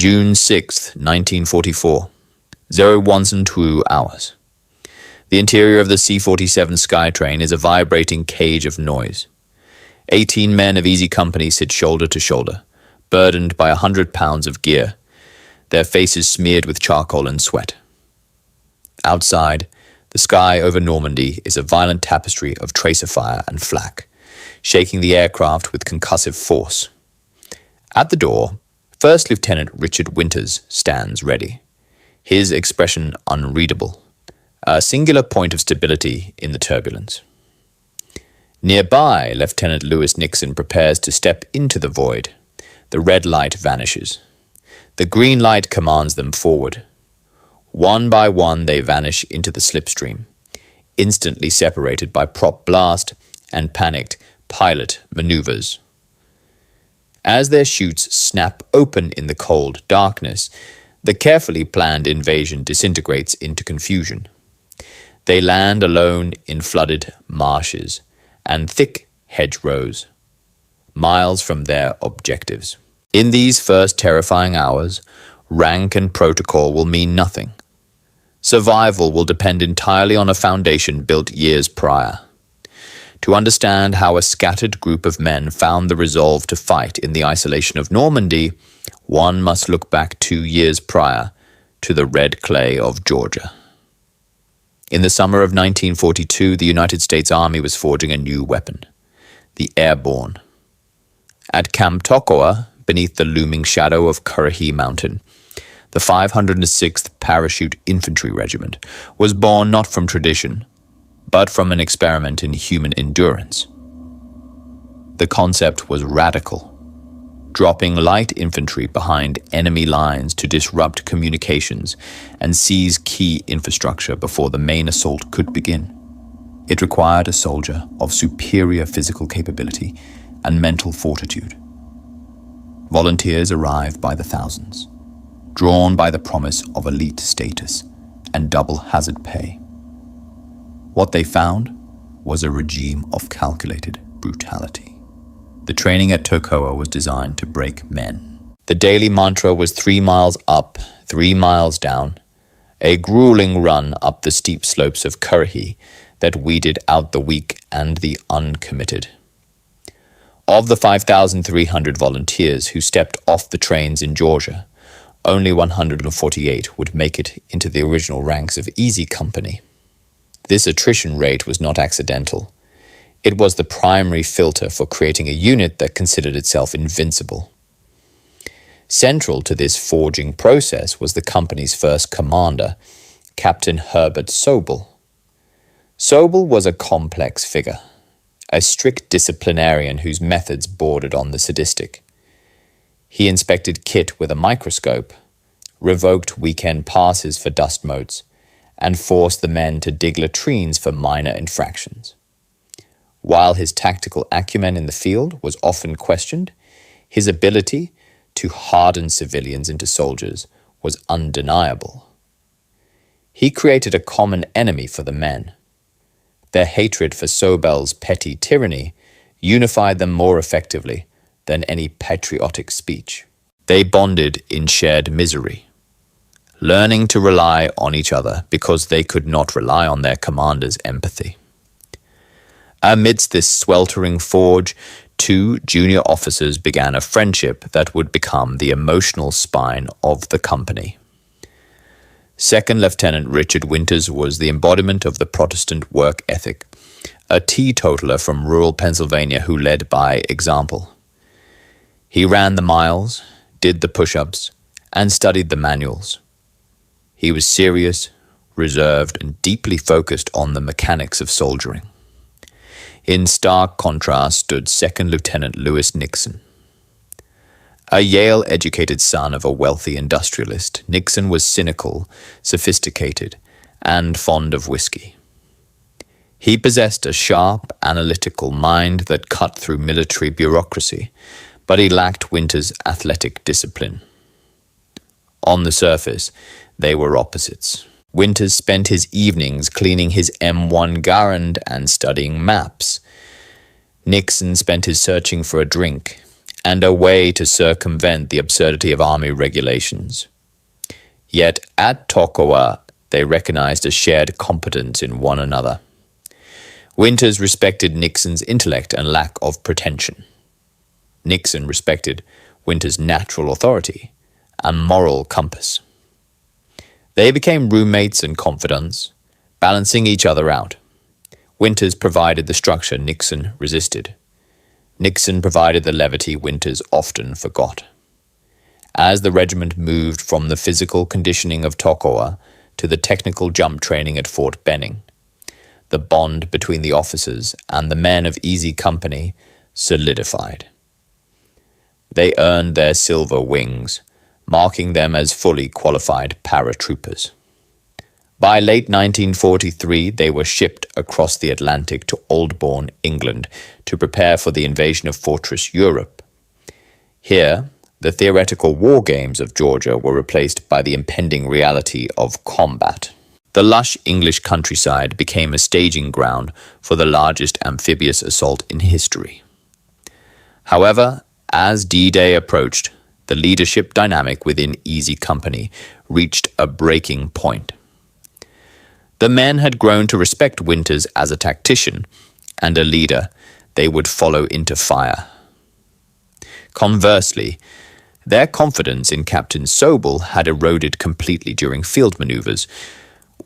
June 6, 1944, 0102 hours. The interior of the C-47 Skytrain is a vibrating cage of noise. 18 men of Easy Company sit shoulder to shoulder, burdened by 100 pounds of gear, their faces smeared with charcoal and sweat. Outside, the sky over Normandy is a violent tapestry of tracer fire and flak, shaking the aircraft with concussive force. At the door, First Lieutenant Richard Winters stands ready, his expression unreadable, a singular point of stability in the turbulence. Nearby, Lieutenant Louis Nixon prepares to step into the void. The red light vanishes. The green light commands them forward. One by one they vanish into the slipstream, instantly separated by prop blast and panicked pilot maneuvers. As their chutes snap open in the cold darkness, the carefully planned invasion disintegrates into confusion. They land alone in flooded marshes and thick hedgerows, miles from their objectives. In these first terrifying hours, rank and protocol will mean nothing. Survival will depend entirely on a foundation built years prior. To understand how a scattered group of men found the resolve to fight in the isolation of Normandy, one must look back 2 years prior to the red clay of Georgia. In the summer of 1942, the United States Army was forging a new weapon, the Airborne. At Camp Toccoa, beneath the looming shadow of Currahee Mountain, the 506th Parachute Infantry Regiment was born not from tradition, but from an experiment in human endurance. The concept was radical, dropping light infantry behind enemy lines to disrupt communications and seize key infrastructure before the main assault could begin. It required a soldier of superior physical capability and mental fortitude. Volunteers arrived by the thousands, drawn by the promise of elite status and double hazard pay. What they found was a regime of calculated brutality. The training at Toccoa was designed to break men. The daily mantra was 3 miles up, 3 miles down, a grueling run up the steep slopes of Currahee that weeded out the weak and the uncommitted. Of the 5,300 volunteers who stepped off the trains in Georgia, only 148 would make it into the original ranks of Easy Company. This attrition rate was not accidental. It was the primary filter for creating a unit that considered itself invincible. Central to this forging process was the company's first commander, Captain Herbert Sobel. Sobel was a complex figure, a strict disciplinarian whose methods bordered on the sadistic. He inspected kit with a microscope, revoked weekend passes for dust motes, and forced the men to dig latrines for minor infractions. While his tactical acumen in the field was often questioned, his ability to harden civilians into soldiers was undeniable. He created a common enemy for the men. Their hatred for Sobel's petty tyranny unified them more effectively than any patriotic speech. They bonded in shared misery, learning to rely on each other because they could not rely on their commander's empathy. Amidst this sweltering forge, 2 junior officers began a friendship that would become the emotional spine of the company. Second Lieutenant Richard Winters was the embodiment of the Protestant work ethic, a teetotaler from rural Pennsylvania who led by example. He ran the miles, did the push-ups, and studied the manuals. He was serious, reserved, and deeply focused on the mechanics of soldiering. In stark contrast stood Second Lieutenant Louis Nixon. A Yale-educated son of a wealthy industrialist, Nixon was cynical, sophisticated, and fond of whiskey. He possessed a sharp, analytical mind that cut through military bureaucracy, but he lacked Winters' athletic discipline. On the surface, they were opposites. Winters spent his evenings cleaning his M1 Garand and studying maps. Nixon spent his searching for a drink and a way to circumvent the absurdity of army regulations. Yet at Toccoa, they recognized a shared competence in one another. Winters respected Nixon's intellect and lack of pretension. Nixon respected Winters' natural authority and moral compass. They became roommates and confidants, balancing each other out. Winters provided the structure Nixon resisted. Nixon provided the levity Winters often forgot. As the regiment moved from the physical conditioning of Toccoa to the technical jump training at Fort Benning, the bond between the officers and the men of Easy Company solidified. They earned their silver wings, marking them as fully qualified paratroopers. By late 1943, they were shipped across the Atlantic to Airborne, England, to prepare for the invasion of Fortress Europe. Here, the theoretical war games of Georgia were replaced by the impending reality of combat. The lush English countryside became a staging ground for the largest amphibious assault in history. However, as D-Day approached, the leadership dynamic within Easy Company reached a breaking point. The men had grown to respect Winters as a tactician and a leader they would follow into fire. Conversely, their confidence in Captain Sobel had eroded completely during field maneuvers,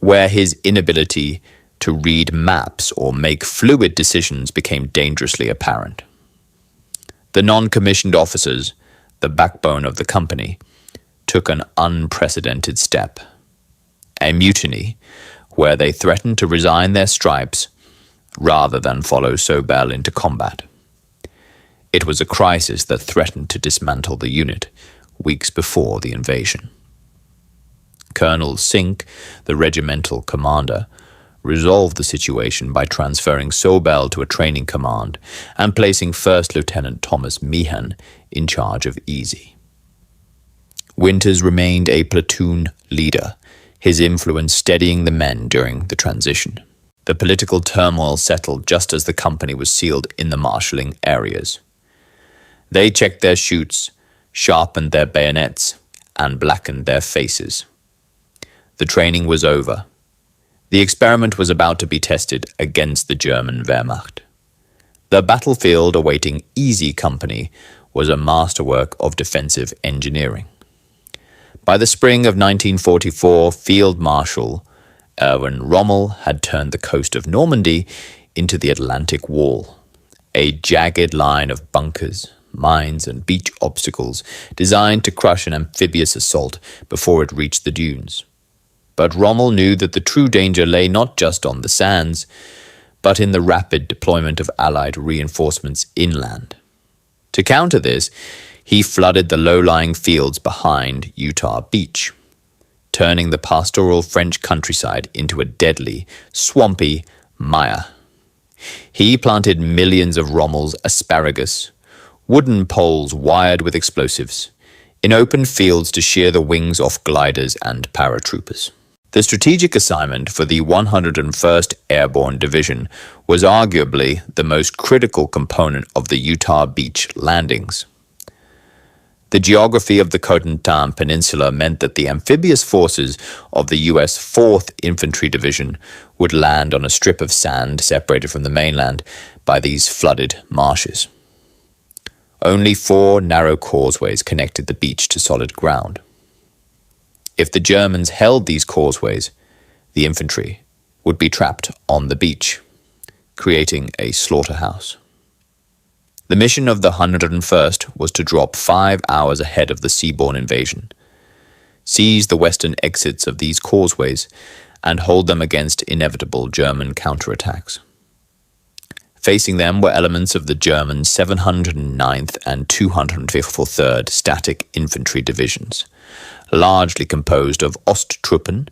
where his inability to read maps or make fluid decisions became dangerously apparent. The non-commissioned officers, the backbone of the company, took an unprecedented step. A mutiny, where they threatened to resign their stripes rather than follow Sobel into combat. It was a crisis that threatened to dismantle the unit weeks before the invasion. Colonel Sink, the regimental commander, resolved the situation by transferring Sobel to a training command and placing First Lieutenant Thomas Meehan in charge of Easy. Winters remained a platoon leader, his influence steadying the men during the transition. The political turmoil settled just as the company was sealed in the marshalling areas. They checked their chutes, sharpened their bayonets, and blackened their faces. The training was over. The experiment was about to be tested against the German Wehrmacht. The battlefield awaiting Easy Company was a masterwork of defensive engineering. By the spring of 1944, Field Marshal Erwin Rommel had turned the coast of Normandy into the Atlantic Wall, a jagged line of bunkers, mines, and beach obstacles designed to crush an amphibious assault before it reached the dunes. But Rommel knew that the true danger lay not just on the sands, but in the rapid deployment of Allied reinforcements inland. To counter this, he flooded the low-lying fields behind Utah Beach, turning the pastoral French countryside into a deadly, swampy mire. He planted millions of Rommel's asparagus, wooden poles wired with explosives, in open fields to shear the wings off gliders and paratroopers. The strategic assignment for the 101st Airborne Division was arguably the most critical component of the Utah Beach landings. The geography of the Cotentin Peninsula meant that the amphibious forces of the U.S. 4th Infantry Division would land on a strip of sand separated from the mainland by these flooded marshes. Only 4 narrow causeways connected the beach to solid ground. If the Germans held these causeways, the infantry would be trapped on the beach, creating a slaughterhouse. The mission of the 101st was to drop 5 hours ahead of the seaborne invasion, seize the western exits of these causeways, and hold them against inevitable German counterattacks. Facing them were elements of the German 709th and 253rd Static Infantry Divisions, largely composed of Osttruppen,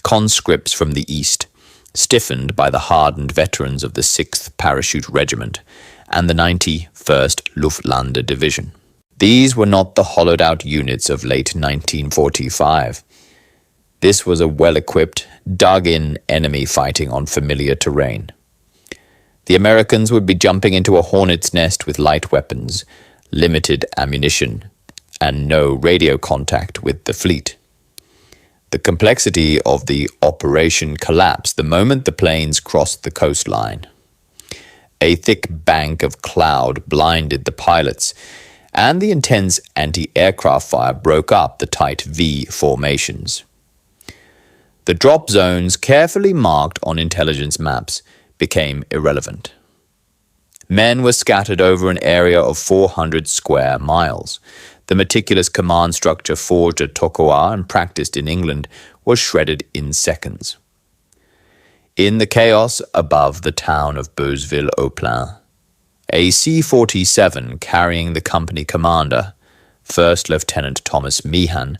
conscripts from the east, stiffened by the hardened veterans of the 6th Parachute Regiment and the 91st Luftlande Division. These were not the hollowed-out units of late 1945. This was a well-equipped, dug-in enemy fighting on familiar terrain. The Americans would be jumping into a hornet's nest with light weapons, limited ammunition, and no radio contact with the fleet. The complexity of the operation collapsed the moment the planes crossed the coastline. A thick bank of cloud blinded the pilots, and the intense anti-aircraft fire broke up the tight V formations. The drop zones, carefully marked on intelligence maps, became irrelevant. Men were scattered over an area of 400 square miles. The meticulous command structure forged at Toccoa and practiced in England was shredded in seconds. In the chaos above the town of Beauzeville-au-Plain, a C-47 carrying the company commander, First Lieutenant Thomas Meehan,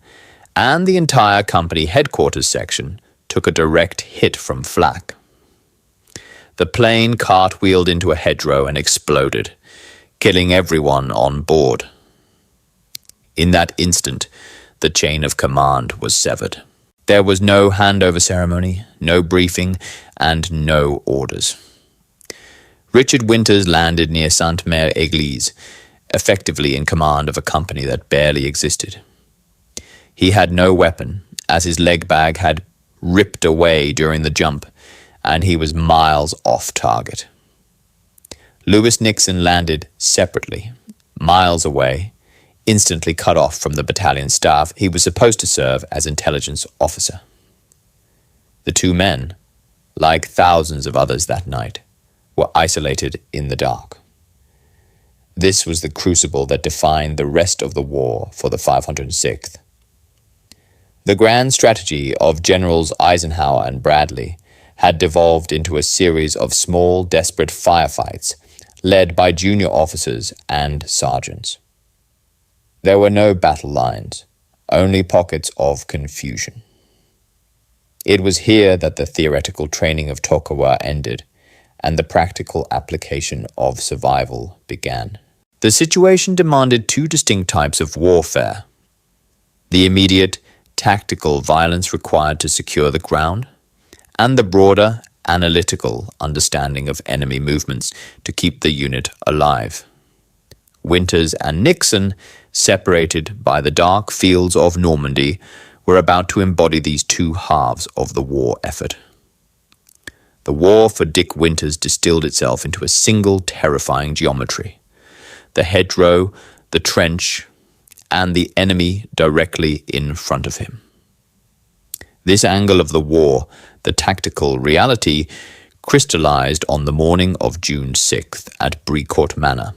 and the entire company headquarters section took a direct hit from flak. The plane cartwheeled into a hedgerow and exploded, killing everyone on board. In that instant, the chain of command was severed. There was no handover ceremony, no briefing, and no orders. Richard Winters landed near Sainte-Mère-Église, effectively in command of a company that barely existed. He had no weapon, as his leg bag had ripped away during the jump, and he was miles off target. Lewis Nixon landed separately, miles away, instantly cut off from the battalion staff he was supposed to serve as intelligence officer. The two men, like thousands of others that night, were isolated in the dark. This was the crucible that defined the rest of the war for the 506th. The grand strategy of Generals Eisenhower and Bradley had devolved into a series of small, desperate firefights led by junior officers and sergeants. There were no battle lines, only pockets of confusion. It was here that the theoretical training of Toccoa ended and the practical application of survival began. The situation demanded two distinct types of warfare: the immediate, tactical violence required to secure the ground, and the broader, analytical understanding of enemy movements to keep the unit alive. Winters and Nixon, separated by the dark fields of Normandy, were about to embody these two halves of the war effort. The war for Dick Winters distilled itself into a single terrifying geometry: the hedgerow, the trench, and the enemy directly in front of him. This angle of the war, the tactical reality, crystallized on the morning of June 6th at Brecourt Manor.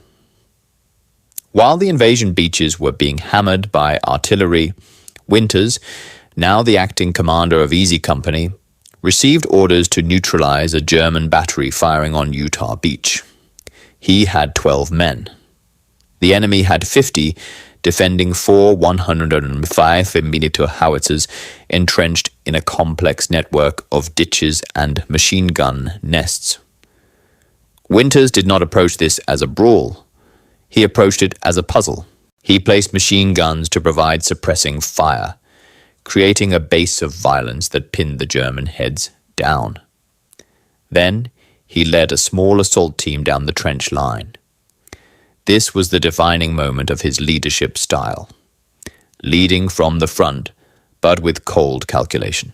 While the invasion beaches were being hammered by artillery, Winters, now the acting commander of Easy Company, received orders to neutralize a German battery firing on Utah Beach. He had 12 men. The enemy had 50, defending 4 105mm howitzers entrenched in a complex network of ditches and machine gun nests. Winters did not approach this as a brawl. He approached it as a puzzle. He placed machine guns to provide suppressing fire, creating a base of violence that pinned the German heads down. Then he led a small assault team down the trench line. This was the defining moment of his leadership style, leading from the front, but with cold calculation.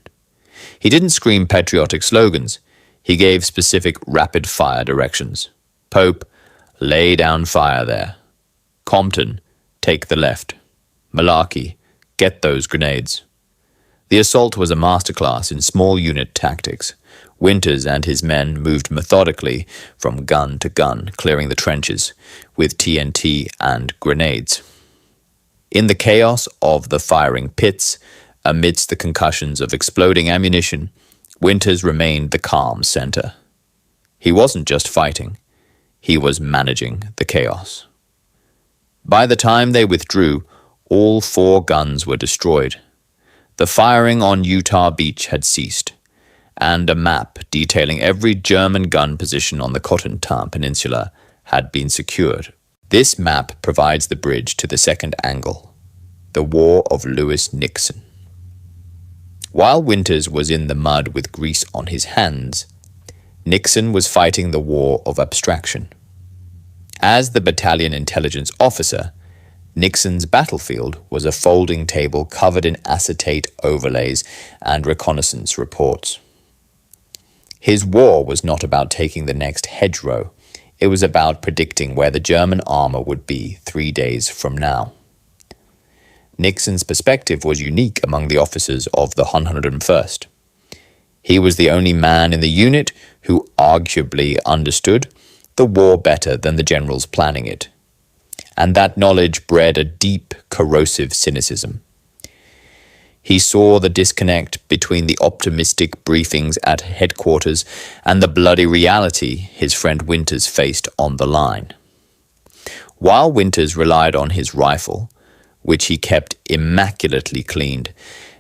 He didn't scream patriotic slogans. He gave specific rapid-fire directions. Pope, lay down fire there. Compton, take the left. Malarkey, get those grenades. The assault was a masterclass in small unit tactics. Winters and his men moved methodically from gun to gun, clearing the trenches with TNT and grenades. In the chaos of the firing pits, amidst the concussions of exploding ammunition, Winters remained the calm center. He wasn't just fighting, he was managing the chaos. By the time they withdrew, all 4 guns were destroyed. The firing on Utah Beach had ceased, and a map detailing every German gun position on the Cotentin Peninsula had been secured. This map provides the bridge to the second angle, the War of Lewis Nixon. While Winters was in the mud with grease on his hands, Nixon was fighting the war of abstraction. As the battalion intelligence officer, Nixon's battlefield was a folding table covered in acetate overlays and reconnaissance reports. His war was not about taking the next hedgerow. It was about predicting where the German armor would be 3 days from now. Nixon's perspective was unique among the officers of the 101st. He was the only man in the unit who arguably understood the war better than the generals planning it. And that knowledge bred a deep, corrosive cynicism. He saw the disconnect between the optimistic briefings at headquarters and the bloody reality his friend Winters faced on the line. While Winters relied on his rifle, which he kept immaculately cleaned,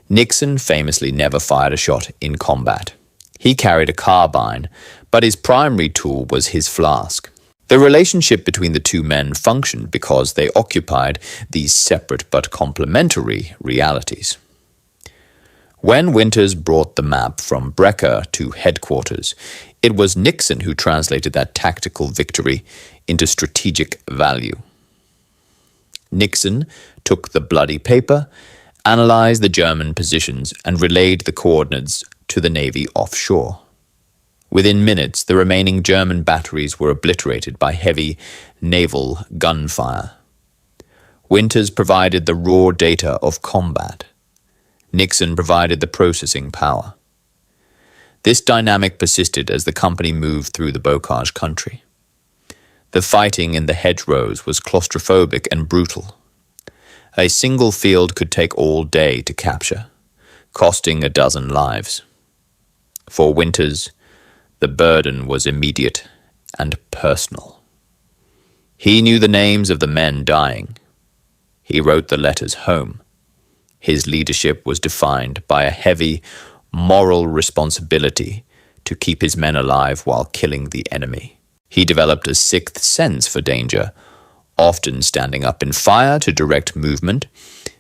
Nixon famously never fired a shot in combat. He carried a carbine, but his primary tool was his flask. The relationship between the two men functioned because they occupied these separate but complementary realities. When Winters brought the map from Brecourt to headquarters, it was Nixon who translated that tactical victory into strategic value. Nixon took the bloody paper, analyzed the German positions, and relayed the coordinates to the Navy offshore. Within minutes, the remaining German batteries were obliterated by heavy naval gunfire. Winters provided the raw data of combat. Nixon provided the processing power. This dynamic persisted as the company moved through the bocage country. The fighting in the hedgerows was claustrophobic and brutal. A single field could take all day to capture, costing a dozen lives. For Winters, the burden was immediate and personal. He knew the names of the men dying. He wrote the letters home. His leadership was defined by a heavy moral responsibility to keep his men alive while killing the enemy. He developed a sixth sense for danger, often standing up in fire to direct movement,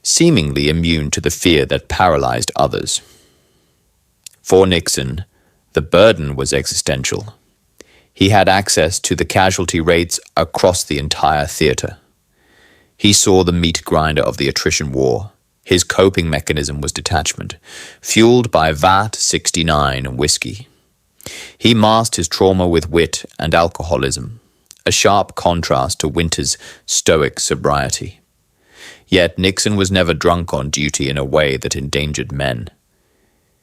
seemingly immune to the fear that paralyzed others. For Nixon, the burden was existential. He had access to the casualty rates across the entire theater. He saw the meat grinder of the attrition war. His coping mechanism was detachment, fueled by VAT 69 whiskey. He masked his trauma with wit and alcoholism, a sharp contrast to Winters' stoic sobriety. Yet Nixon was never drunk on duty in a way that endangered men.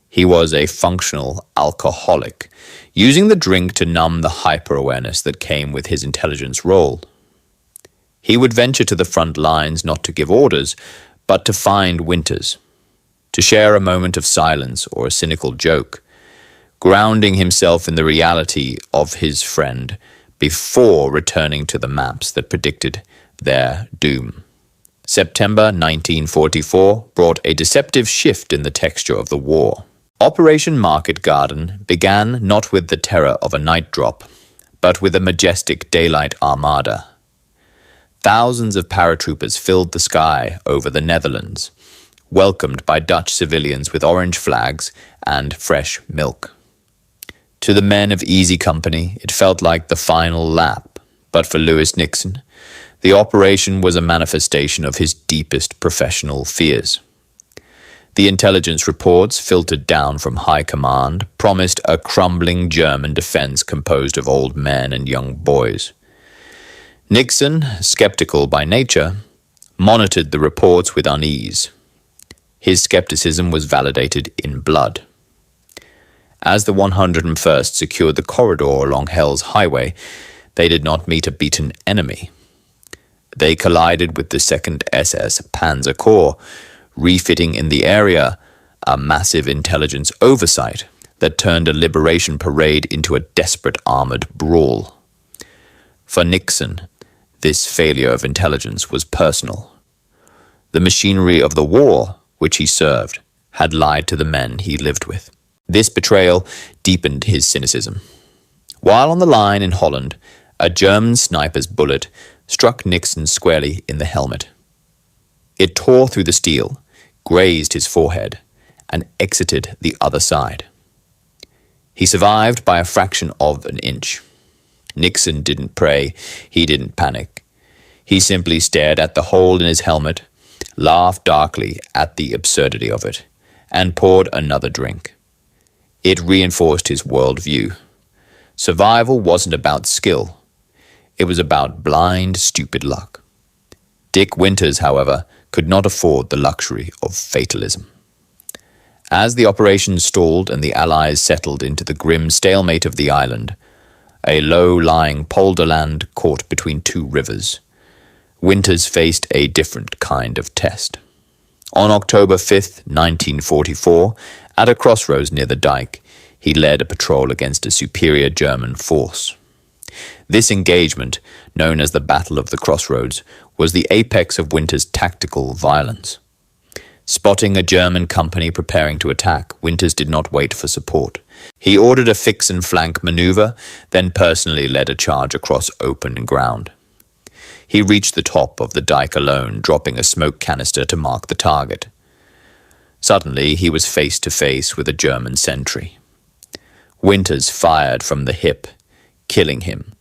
He was a functional alcoholic, using the drink to numb the hyper-awareness that came with his intelligence role. He would venture to the front lines not to give orders, but to find Winters, to share a moment of silence or a cynical joke, grounding himself in the reality of his friend before returning to the maps that predicted their doom. September 1944 brought a deceptive shift in the texture of the war. Operation Market Garden began not with the terror of a night drop, but with a majestic daylight armada. Thousands of paratroopers filled the sky over the Netherlands, welcomed by Dutch civilians with orange flags and fresh milk. To the men of Easy Company, it felt like the final lap, but for Louis Nixon, the operation was a manifestation of his deepest professional fears. The intelligence reports filtered down from high command promised a crumbling German defense composed of old men and young boys. Nixon, skeptical by nature, monitored the reports with unease. His skepticism was validated in blood. As the 101st secured the corridor along Hell's Highway, they did not meet a beaten enemy. They collided with the 2nd SS Panzer Corps, refitting in the area a massive intelligence oversight that turned a liberation parade into a desperate armored brawl. For Nixon, this failure of intelligence was personal. The machinery of the war, which he served, had lied to the men he lived with. This betrayal deepened his cynicism. While on the line in Holland, a German sniper's bullet struck Nixon squarely in the helmet. It tore through the steel, grazed his forehead, and exited the other side. He survived by a fraction of an inch. Nixon didn't pray, he didn't panic. He simply stared at the hole in his helmet, laughed darkly at the absurdity of it, and poured another drink. It reinforced his worldview. Survival wasn't about skill. It was about blind, stupid luck. Dick Winters, however, could not afford the luxury of fatalism. As the operation stalled and the Allies settled into the grim stalemate of the island, a low-lying polderland caught between two rivers, Winters faced a different kind of test. On October 5th, 1944, at a crossroads near the dike, he led a patrol against a superior German force. This engagement, known as the Battle of the Crossroads, was the apex of Winters' tactical violence. Spotting a German company preparing to attack, Winters did not wait for support. He ordered a fix and flank maneuver, then personally led a charge across open ground. He reached the top of the dike alone, dropping a smoke canister to mark the target. Suddenly, he was face to face with a German sentry. Winters fired from the hip, killing him,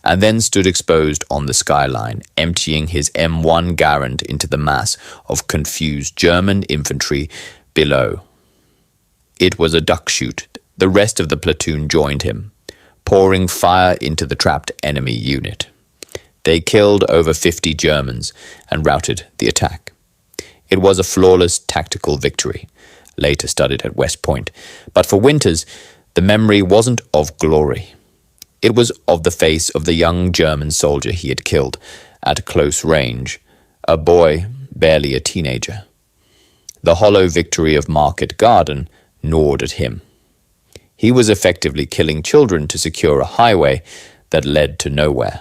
and then stood exposed on the skyline, emptying his M1 Garand into the mass of confused German infantry below. It was a duck shoot. The rest of the platoon joined him, pouring fire into the trapped enemy unit. They killed over 50 Germans and routed the attack. It was a flawless tactical victory, later studied at West Point, but for Winters, the memory wasn't of glory. It was of the face of the young German soldier he had killed at close range, a boy, barely a teenager. The hollow victory of Market Garden gnawed at him. He was effectively killing children to secure a highway that led to nowhere.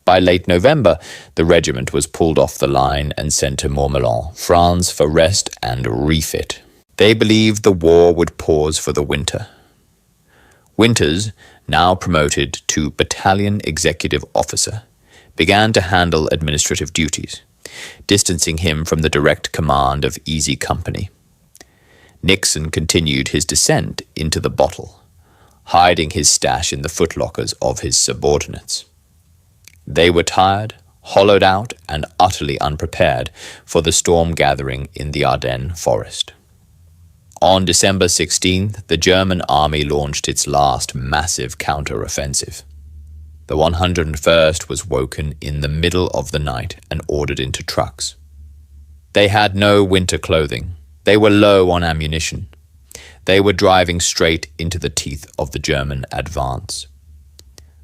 By late November, the regiment was pulled off the line and sent to Montmelon, France, for rest and refit. They believed the war would pause for the winter. Winters, now promoted to battalion executive officer, began to handle administrative duties, distancing him from the direct command of Easy Company. Nixon continued his descent into the bottle, hiding his stash in the footlockers of his subordinates. They were tired, hollowed out, and utterly unprepared for the storm gathering in the Ardennes forest. On December 16th, the German army launched its last massive counter-offensive. The 101st was woken in the middle of the night and ordered into trucks. They had no winter clothing. They were low on ammunition. They were driving straight into the teeth of the German advance.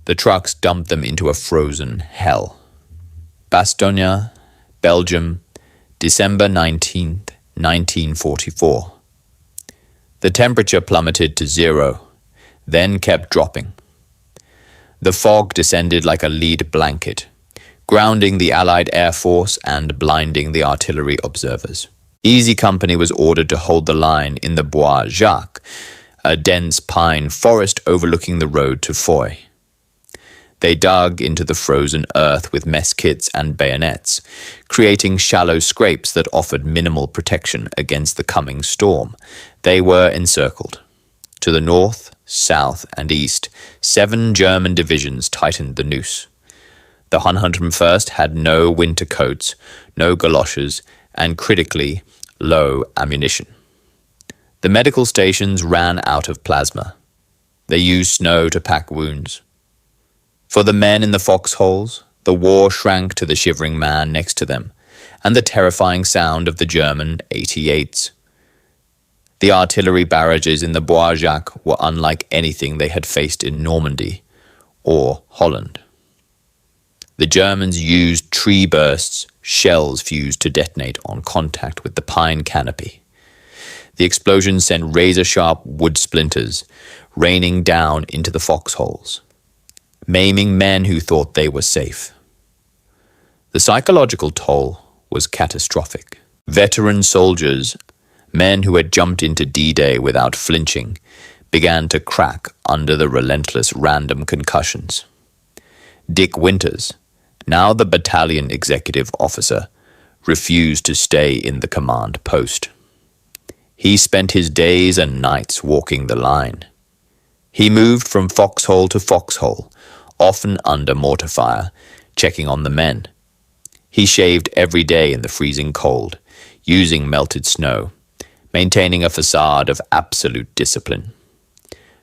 The trucks dumped them into a frozen hell. Bastogne, Belgium, December 19th, 1944. The temperature plummeted to 0, then kept dropping. The fog descended like a lead blanket, grounding the Allied Air Force and blinding the artillery observers. Easy Company was ordered to hold the line in the Bois Jacques, a dense pine forest overlooking the road to Foy. They dug into the frozen earth with mess kits and bayonets, creating shallow scrapes that offered minimal protection against the coming storm. They were encircled. To the north, south, and east, 7 German divisions tightened the noose. The 101st had no winter coats, no galoshes, and critically, low ammunition. The medical stations ran out of plasma. They used snow to pack wounds. For the men in the foxholes, the war shrank to the shivering man next to them, and the terrifying sound of the German 88s. The artillery barrages in the Bois Jacques were unlike anything they had faced in Normandy or Holland. The Germans used tree bursts, shells fused to detonate on contact with the pine canopy. The explosions sent razor-sharp wood splinters raining down into the foxholes, maiming men who thought they were safe. The psychological toll was catastrophic. Veteran soldiers, men who had jumped into D-Day without flinching, began to crack under the relentless random concussions. Dick Winters, now the battalion executive officer, refused to stay in the command post. He spent his days and nights walking the line. He moved from foxhole to foxhole, often under mortar fire, checking on the men. He shaved every day in the freezing cold, using melted snow, maintaining a facade of absolute discipline.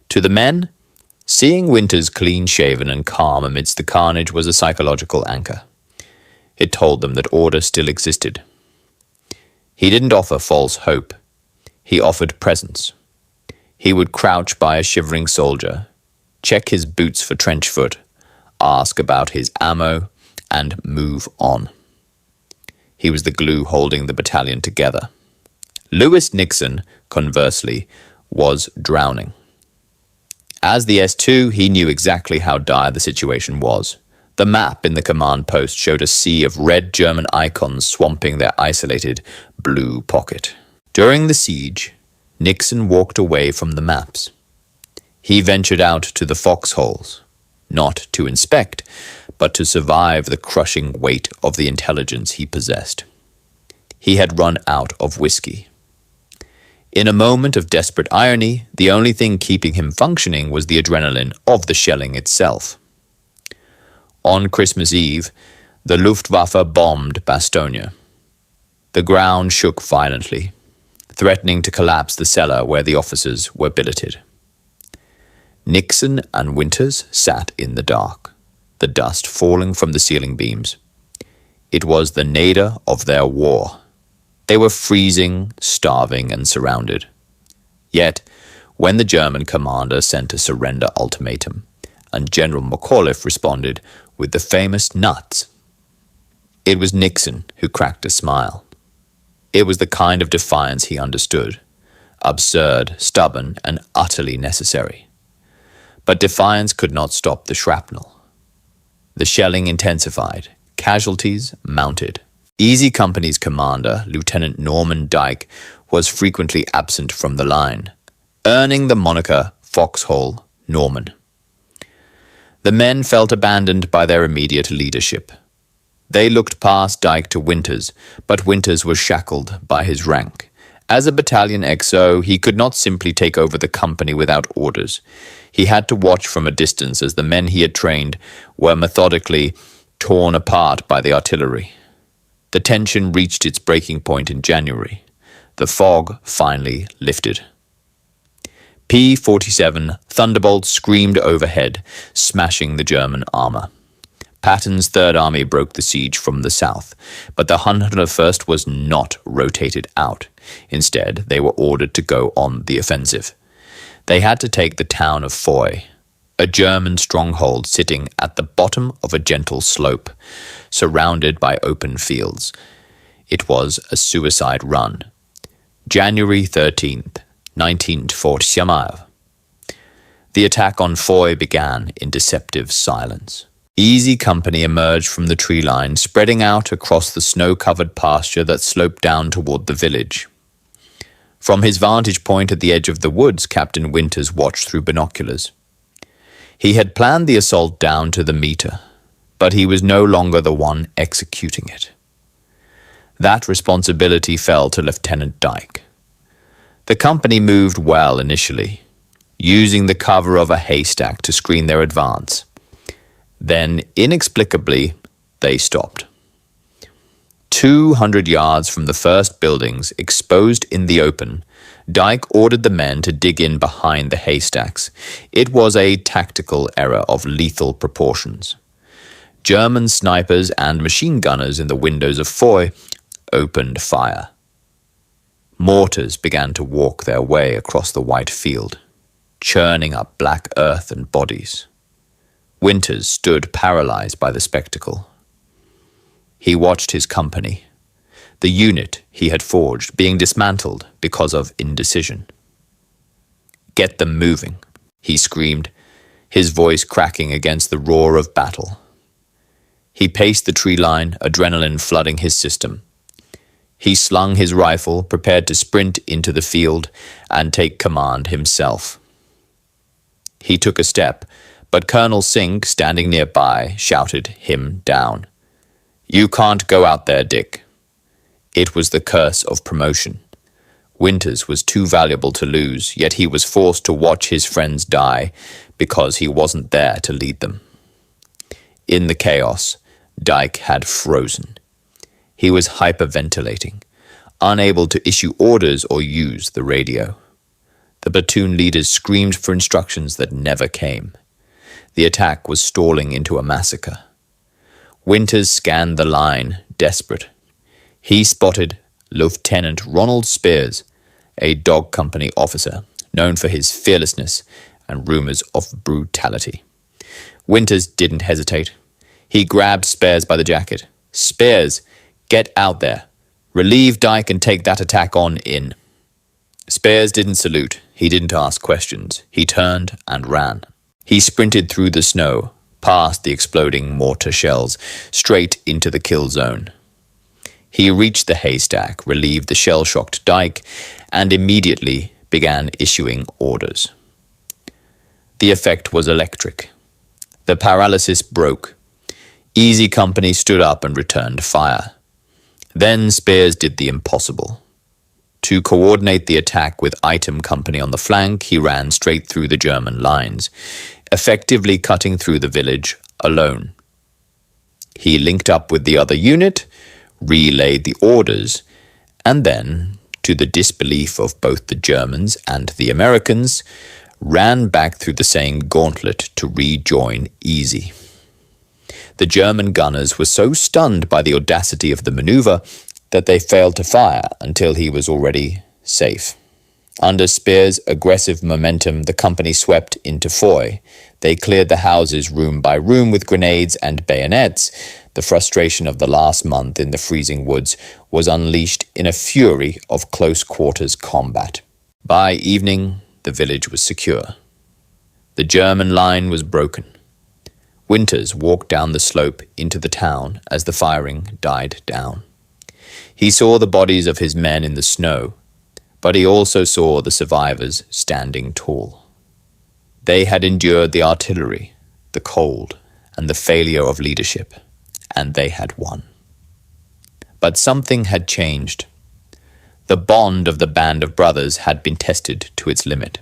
To the men, seeing Winters clean-shaven and calm amidst the carnage was a psychological anchor. It told them that order still existed. He didn't offer false hope. He offered presence. He would crouch by a shivering soldier, check his boots for trench foot, ask about his ammo, and move on. He was the glue holding the battalion together. Lewis Nixon, conversely, was drowning. As the S2, he knew exactly how dire the situation was. The map in the command post showed a sea of red German icons swamping their isolated blue pocket. During the siege, Nixon walked away from the maps. He ventured out to the foxholes, not to inspect, but to survive the crushing weight of the intelligence he possessed. He had run out of whiskey. In a moment of desperate irony, the only thing keeping him functioning was the adrenaline of the shelling itself. On Christmas Eve, the Luftwaffe bombed Bastogne. The ground shook violently, threatening to collapse the cellar where the officers were billeted. Nixon and Winters sat in the dark, the dust falling from the ceiling beams. It was the nadir of their war. They were freezing, starving, and surrounded. Yet, when the German commander sent a surrender ultimatum, and General McAuliffe responded with the famous nuts, it was Nixon who cracked a smile. It was the kind of defiance he understood, absurd, stubborn, and utterly necessary. But defiance could not stop the shrapnel. The shelling intensified, casualties mounted. Easy Company's commander, Lieutenant Norman Dyke, was frequently absent from the line, earning the moniker Foxhole Norman. The men felt abandoned by their immediate leadership. They looked past Dyke to Winters, but Winters was shackled by his rank. As a battalion XO, he could not simply take over the company without orders. He had to watch from a distance as the men he had trained were methodically torn apart by the artillery. The tension reached its breaking point in January. The fog finally lifted. P-47 Thunderbolts screamed overhead, smashing the German armor. Patton's Third Army broke the siege from the south, but the 101st was not rotated out. Instead, they were ordered to go on the offensive. They had to take the town of Foy, a German stronghold sitting at the bottom of a gentle slope, surrounded by open fields. It was a suicide run. January 13th, 1945. The attack on Foy began in deceptive silence. Easy Company emerged from the tree line, spreading out across the snow-covered pasture that sloped down toward the village. From his vantage point at the edge of the woods, Captain Winters watched through binoculars. He had planned the assault down to the meter, but he was no longer the one executing it. That responsibility fell to Lieutenant Dyke. The company moved well initially, using the cover of a haystack to screen their advance. Then, inexplicably, they stopped. 200 yards from the first buildings, exposed in the open, Dyke ordered the men to dig in behind the haystacks. It was a tactical error of lethal proportions. German snipers and machine gunners in the windows of Foy opened fire. Mortars began to walk their way across the white field, churning up black earth and bodies. Winters stood paralyzed by the spectacle. He watched his company, the unit he had forged, being dismantled because of indecision. "Get them moving," he screamed, his voice cracking against the roar of battle. He paced the tree line, adrenaline flooding his system. He slung his rifle, prepared to sprint into the field and take command himself. He took a step, but Colonel Sink, standing nearby, shouted him down. "You can't go out there, Dick." It was the curse of promotion. Winters was too valuable to lose, yet he was forced to watch his friends die because he wasn't there to lead them. In the chaos, Dyke had frozen. He was hyperventilating, unable to issue orders or use the radio. The platoon leaders screamed for instructions that never came. The attack was stalling into a massacre. Winters scanned the line, desperate. He spotted Lieutenant Ronald Spears, a dog company officer, known for his fearlessness and rumors of brutality. Winters didn't hesitate. He grabbed Spears by the jacket. "Spears, get out there. Relieve Dyke and take that attack on in." Spears didn't salute. He didn't ask questions. He turned and ran. He sprinted through the snow, past the exploding mortar shells, straight into the kill zone. He reached the haystack, relieved the shell-shocked Dyke, and immediately began issuing orders. The effect was electric. The paralysis broke. Easy Company stood up and returned fire. Then Spears did the impossible. To coordinate the attack with Item Company on the flank, he ran straight through the German lines, effectively cutting through the village alone. He linked up with the other unit, relayed the orders, and then, to the disbelief of both the Germans and the Americans, ran back through the same gauntlet to rejoin Easy. The German gunners were so stunned by the audacity of the maneuver that they failed to fire until he was already safe. Under Spears' aggressive momentum, the company swept into Foy. They cleared the houses room by room with grenades and bayonets. The frustration of the last month in the freezing woods was unleashed in a fury of close-quarters combat. By evening, the village was secure. The German line was broken. Winters walked down the slope into the town as the firing died down. He saw the bodies of his men in the snow, but he also saw the survivors standing tall. They had endured the artillery, the cold, and the failure of leadership, and they had won. But something had changed. The bond of the band of brothers had been tested to its limit.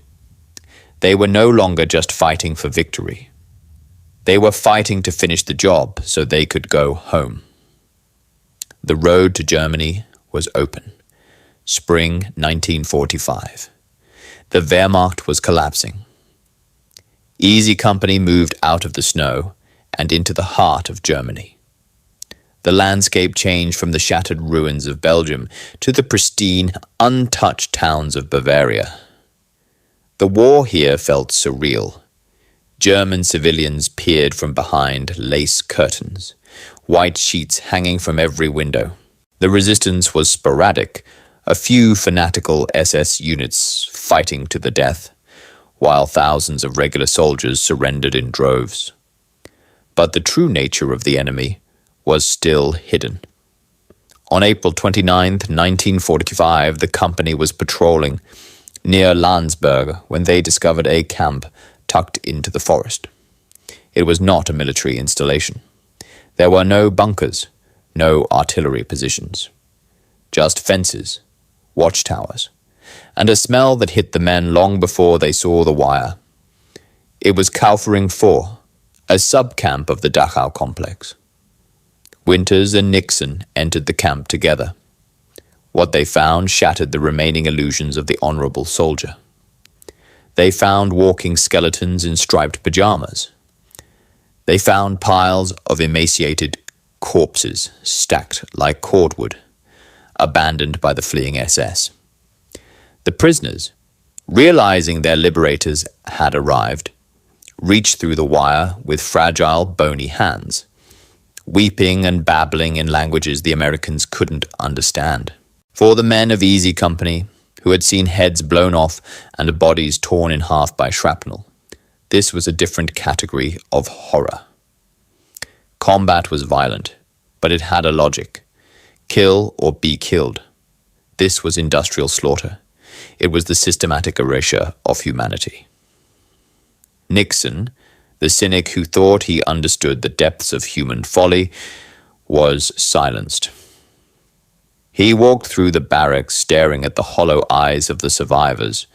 They were no longer just fighting for victory. They were fighting to finish the job so they could go home. The road to Germany was open. Spring 1945. The Wehrmacht was collapsing. Easy Company moved out of the snow and into the heart of Germany. The landscape changed from the shattered ruins of Belgium to the pristine, untouched towns of Bavaria. The war here felt surreal. German civilians peered from behind lace curtains, white sheets hanging from every window. The resistance was sporadic, a few fanatical SS units fighting to the death, while thousands of regular soldiers surrendered in droves. But the true nature of the enemy was still hidden. On April 29, 1945, the company was patrolling near Landsberg when they discovered a camp tucked into the forest. It was not a military installation. There were no bunkers, no artillery positions. Just fences, watchtowers, and a smell that hit the men long before they saw the wire. It was Kaufering 4, a sub-camp of the Dachau complex. Winters and Nixon entered the camp together. What they found shattered the remaining illusions of the honorable soldier. They found walking skeletons in striped pajamas. They found piles of emaciated corpses stacked like cordwood, abandoned by the fleeing SS. The prisoners, realizing their liberators had arrived, reached through the wire with fragile, bony hands, weeping and babbling in languages the Americans couldn't understand. For the men of Easy Company, who had seen heads blown off and bodies torn in half by shrapnel, this was a different category of horror. Combat was violent, but it had a logic. Kill or be killed. This was industrial slaughter. It was the systematic erasure of humanity. Nixon, the cynic who thought he understood the depths of human folly, was silenced. He walked through the barracks staring at the hollow eyes of the survivors.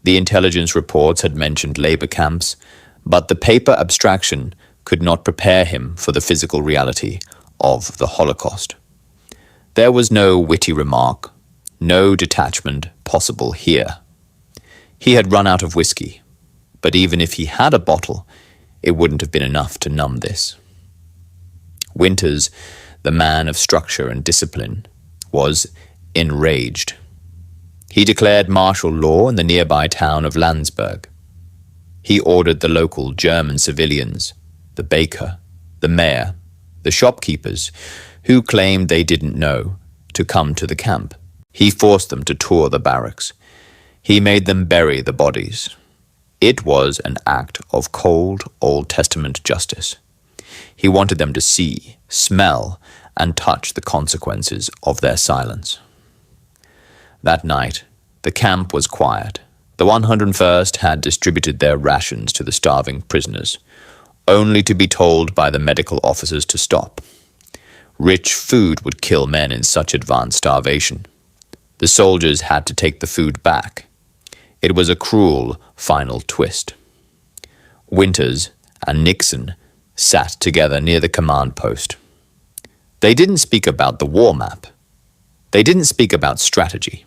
The intelligence reports had mentioned labor camps, but the paper abstraction could not prepare him for the physical reality of the Holocaust. There was no witty remark, no detachment possible here. He had run out of whiskey, but even if he had a bottle, it wouldn't have been enough to numb this. Winters, the man of structure and discipline, was enraged. He declared martial law in the nearby town of Landsberg. He ordered the local German civilians, the baker, the mayor, the shopkeepers, who claimed they didn't know, to come to the camp. He forced them to tour the barracks. He made them bury the bodies. It was an act of cold Old Testament justice. He wanted them to see, smell, and touch the consequences of their silence. That night, the camp was quiet. The 101st had distributed their rations to the starving prisoners, only to be told by the medical officers to stop. Rich food would kill men in such advanced starvation. The soldiers had to take the food back. It was a cruel final twist. Winters and Nixon sat together near the command post. They didn't speak about the war map. They didn't speak about strategy.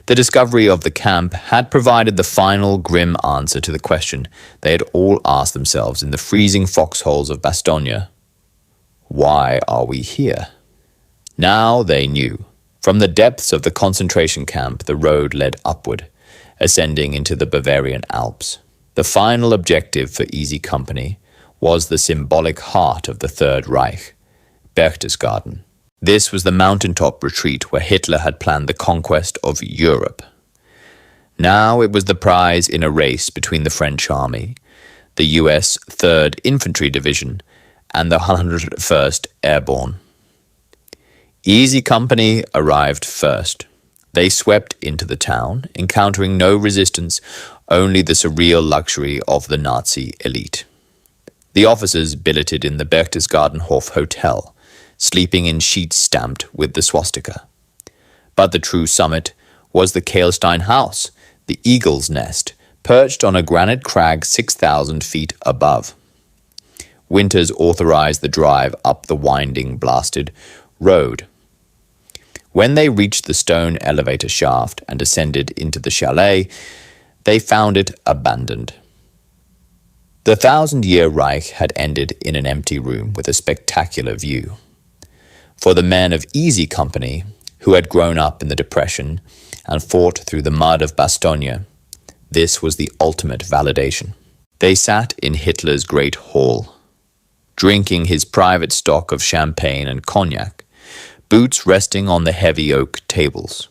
The discovery of the camp had provided the final grim answer to the question they had all asked themselves in the freezing foxholes of Bastogne. Why are we here? Now they knew. From the depths of the concentration camp, the road led upward, ascending into the Bavarian Alps. The final objective for Easy Company was the symbolic heart of the Third Reich, Berchtesgaden. This was the mountaintop retreat where Hitler had planned the conquest of Europe. Now it was the prize in a race between the French army, the US 3rd Infantry Division, and the 101st Airborne. Easy Company arrived first. They swept into the town, encountering no resistance, only the surreal luxury of the Nazi elite. The officers billeted in the Berchtesgaden Hof Hotel, sleeping in sheets stamped with the swastika. But the true summit was the Kaelstein House, the eagle's nest, perched on a granite crag 6,000 feet above. Winters authorized the drive up the winding, blasted road. When they reached the stone elevator shaft and ascended into the chalet, they found it abandoned. The 1,000-year Reich had ended in an empty room with a spectacular view. For the men of Easy Company, who had grown up in the Depression and fought through the mud of Bastogne, this was the ultimate validation. They sat in Hitler's great hall, drinking his private stock of champagne and cognac, boots resting on the heavy oak tables.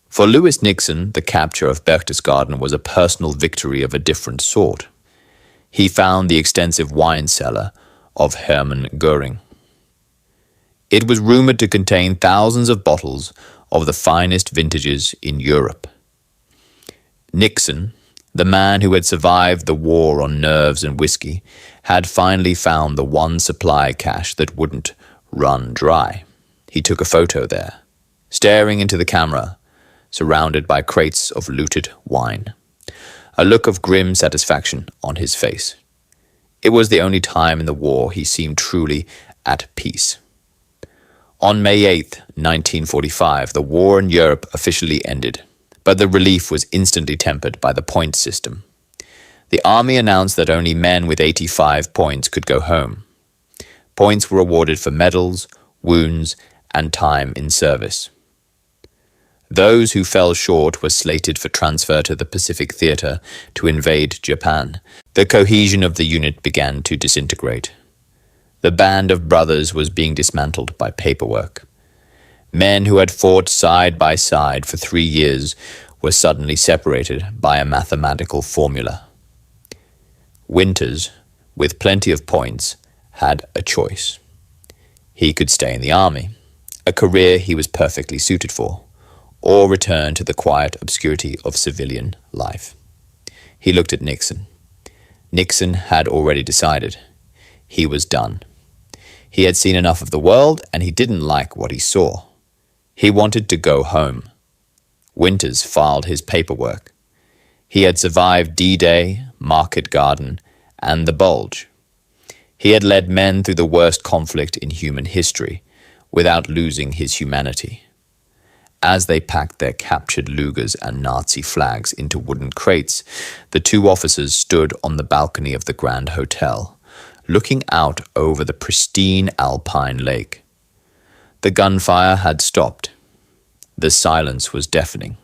For Louis Nixon, the capture of Berchtesgaden was a personal victory of a different sort. He found the extensive wine cellar of Hermann Göring. It was rumored to contain thousands of bottles of the finest vintages in Europe. Nixon, the man who had survived the war on nerves and whiskey, had finally found the one supply cache that wouldn't run dry. He took a photo there, staring into the camera, surrounded by crates of looted wine, a look of grim satisfaction on his face. It was the only time in the war he seemed truly at peace. On May 8, 1945, the war in Europe officially ended, but the relief was instantly tempered by the point system. The army announced that only men with 85 points could go home. Points were awarded for medals, wounds, and time in service. Those who fell short were slated for transfer to the Pacific Theater to invade Japan. The cohesion of the unit began to disintegrate. The band of brothers was being dismantled by paperwork. Men who had fought side by side for 3 years were suddenly separated by a mathematical formula. Winters, with plenty of points, had a choice. He could stay in the army, a career he was perfectly suited for, or return to the quiet obscurity of civilian life. He looked at Nixon. Nixon had already decided. He was done. He had seen enough of the world, and he didn't like what he saw. He wanted to go home. Winters filed his paperwork. He had survived D-Day, Market Garden, and the Bulge. He had led men through the worst conflict in human history without losing his humanity. As they packed their captured Lugers and Nazi flags into wooden crates, the two officers stood on the balcony of the Grand Hotel, looking out over the pristine alpine lake. The gunfire had stopped. The silence was deafening.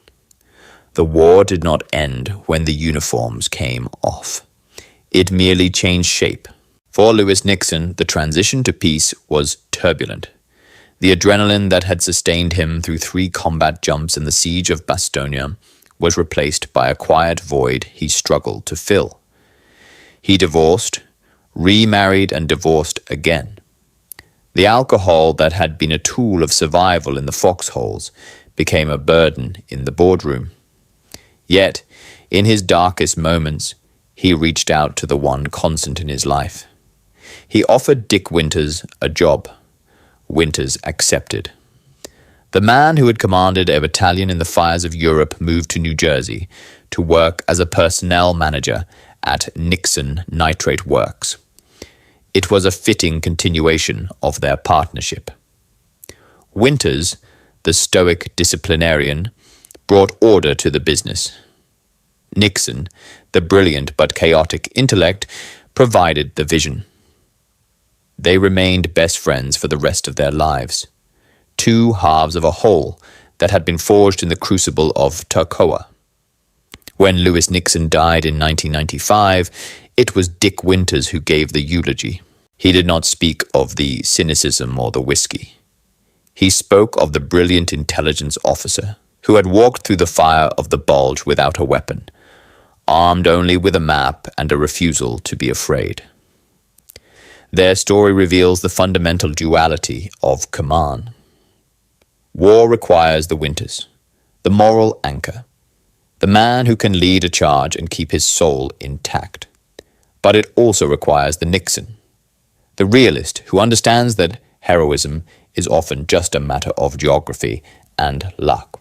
The war did not end when the uniforms came off. It merely changed shape. For Lewis Nixon, the transition to peace was turbulent. The adrenaline that had sustained him through 3 combat jumps in the siege of Bastogne was replaced by a quiet void he struggled to fill. He divorced, remarried and divorced again. The alcohol that had been a tool of survival in the foxholes became a burden in the boardroom. Yet, in his darkest moments, he reached out to the one constant in his life. He offered Dick Winters a job. Winters accepted. The man who had commanded a battalion in the fires of Europe moved to New Jersey to work as a personnel manager at Nixon Nitrate Works. It was a fitting continuation of their partnership. Winters, the stoic disciplinarian, brought order to the business. Nixon, the brilliant but chaotic intellect, provided the vision. They remained best friends for the rest of their lives, 2 halves of a whole that had been forged in the crucible of Toccoa. When Lewis Nixon died in 1995, it was Dick Winters who gave the eulogy. He did not speak of the cynicism or the whiskey. He spoke of the brilliant intelligence officer who had walked through the fire of the Bulge without a weapon, armed only with a map and a refusal to be afraid. Their story reveals the fundamental duality of command. War requires the Winters, the moral anchor, the man who can lead a charge and keep his soul intact. But it also requires the Nixon, the realist who understands that heroism is often just a matter of geography and luck.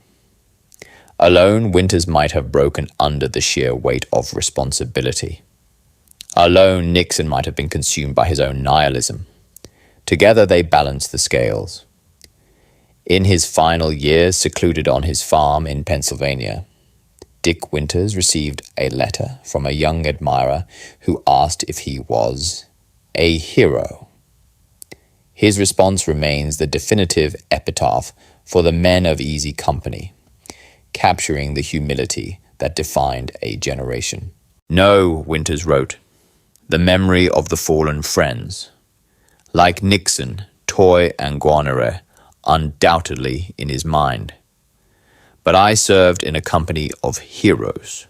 Alone, Winters might have broken under the sheer weight of responsibility. Alone, Nixon might have been consumed by his own nihilism. Together they balanced the scales. In his final years, secluded on his farm in Pennsylvania, Dick Winters received a letter from a young admirer who asked if he was a hero. His response remains the definitive epitaph for the men of easy company, capturing the humility that defined a generation. No, Winters wrote, the memory of the fallen friends, like Nixon, Toy and Guarnere, undoubtedly in his mind. But I served in a company of heroes.